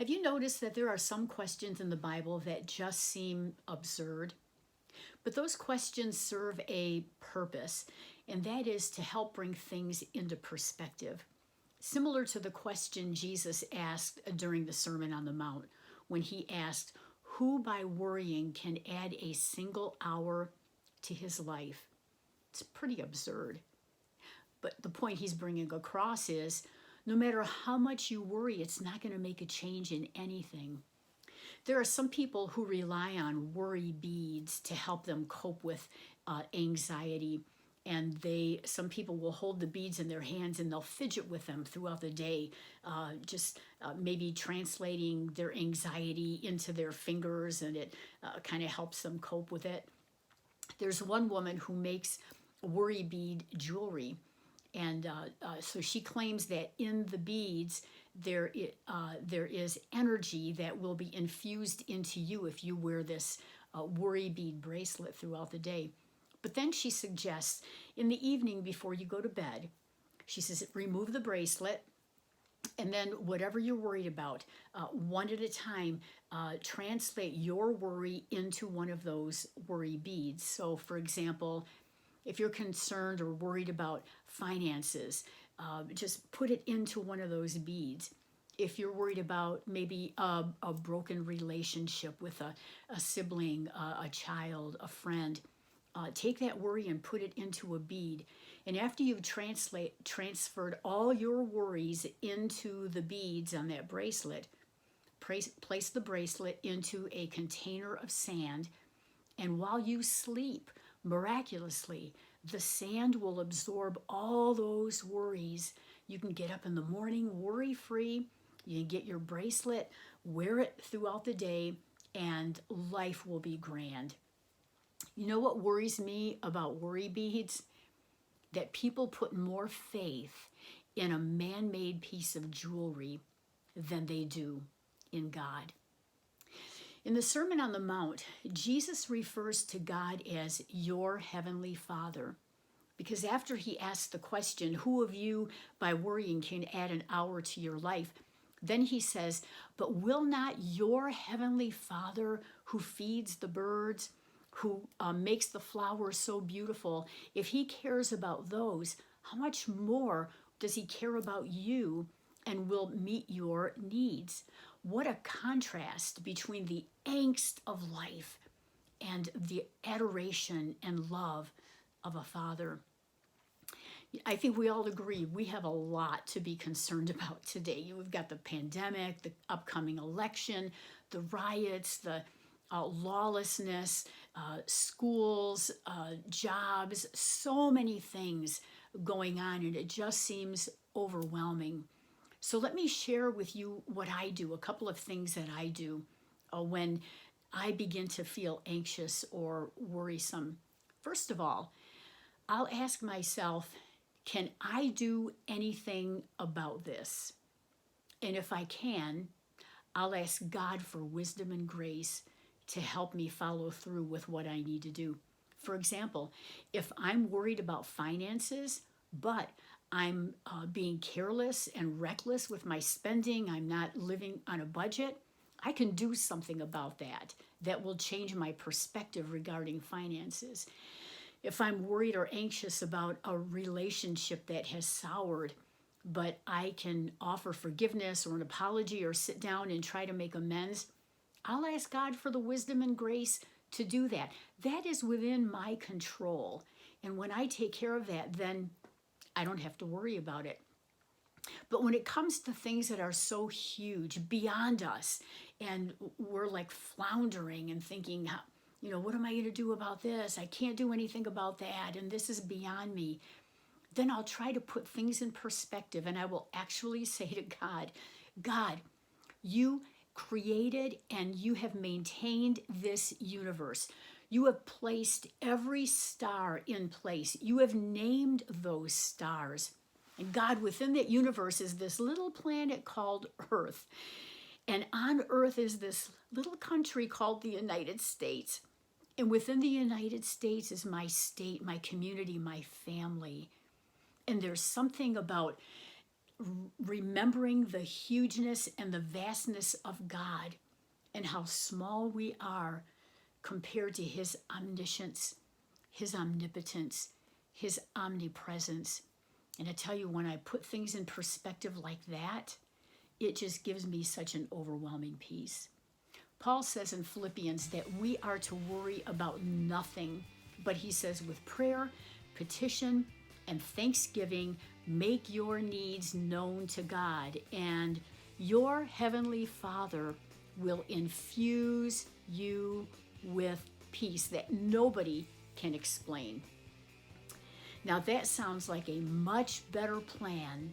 Have you noticed that there are some questions in the Bible that just seem absurd? But those questions serve a purpose, and that is to help bring things into perspective. Similar to the question Jesus asked during the Sermon on the Mount, when he asked, "Who by worrying can add a single hour to his life?" It's pretty absurd. But the point he's bringing across is no matter how much you worry, it's not going to make a change in anything. There are some people who rely on worry beads to help them cope with anxiety. And some people will hold the beads in their hands and they'll fidget with them throughout the day, just maybe translating their anxiety into their fingers, and it kind of helps them cope with it. There's one woman who makes worry bead jewelry. And so she claims that in the beads, there is energy that will be infused into you if you wear this worry bead bracelet throughout the day. But then she suggests in the evening before you go to bed, she says, remove the bracelet, and then whatever you're worried about, one at a time, translate your worry into one of those worry beads. So, for example, if you're concerned or worried about finances, just put it into one of those beads. If you're worried about maybe a broken relationship with a sibling, a child, a friend, take that worry and put it into a bead. And after you've transferred all your worries into the beads on that bracelet, place the bracelet into a container of sand, and while you sleep, miraculously, the sand will absorb all those worries. You can get up in the morning worry-free. You can get your bracelet, wear it throughout the day, and life will be grand. You know what worries me about worry beads? That people put more faith in a man-made piece of jewelry than they do in God. In the Sermon on the Mount, Jesus refers to God as your heavenly Father, because after he asks the question, who of you by worrying can add an hour to your life? Then he says, but will not your heavenly Father who feeds the birds, who makes the flowers so beautiful, if he cares about those, how much more does he care about you and will meet your needs? What a contrast between the angst of life and the adoration and love of a father. I think we all agree we have a lot to be concerned about today. We've got the pandemic, the upcoming election, the riots, the lawlessness, schools, jobs, so many things going on, and it just seems overwhelming. So let me share with you what I do, a couple of things that I do when I begin to feel anxious or worrisome. First of all, I'll ask myself, can I do anything about this? And if I can, I'll ask God for wisdom and grace to help me follow through with what I need to do. For example, if I'm worried about finances, but I'm being careless and reckless with my spending, I'm not living on a budget, I can do something about that. That will change my perspective regarding finances. If I'm worried or anxious about a relationship that has soured, but I can offer forgiveness or an apology or sit down and try to make amends, I'll ask God for the wisdom and grace to do that. That is within my control. And when I take care of that, then I don't have to worry about it. But when it comes to things that are so huge, beyond us, and we're like floundering and thinking, what am I going to do about this? I can't do anything about that, and this is beyond me. Then I'll try to put things in perspective, and I will actually say to God, God, you created and you have maintained this universe. You have placed every star in place. You have named those stars. And God, within that universe is this little planet called Earth. And on Earth is this little country called the United States. And within the United States is my state, my community, my family. And there's something about remembering the hugeness and the vastness of God and how small we are compared to his omniscience, his omnipotence, his omnipresence. And I tell you, when I put things in perspective like that, it just gives me such an overwhelming peace. Paul says in Philippians that we are to worry about nothing, but he says with prayer, petition, and thanksgiving, make your needs known to God, and your heavenly Father will infuse you with peace that nobody can explain. Now that sounds like a much better plan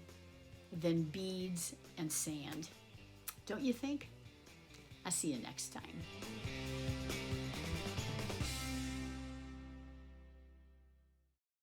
than beads and sand. Don't you think? I'll see you next time.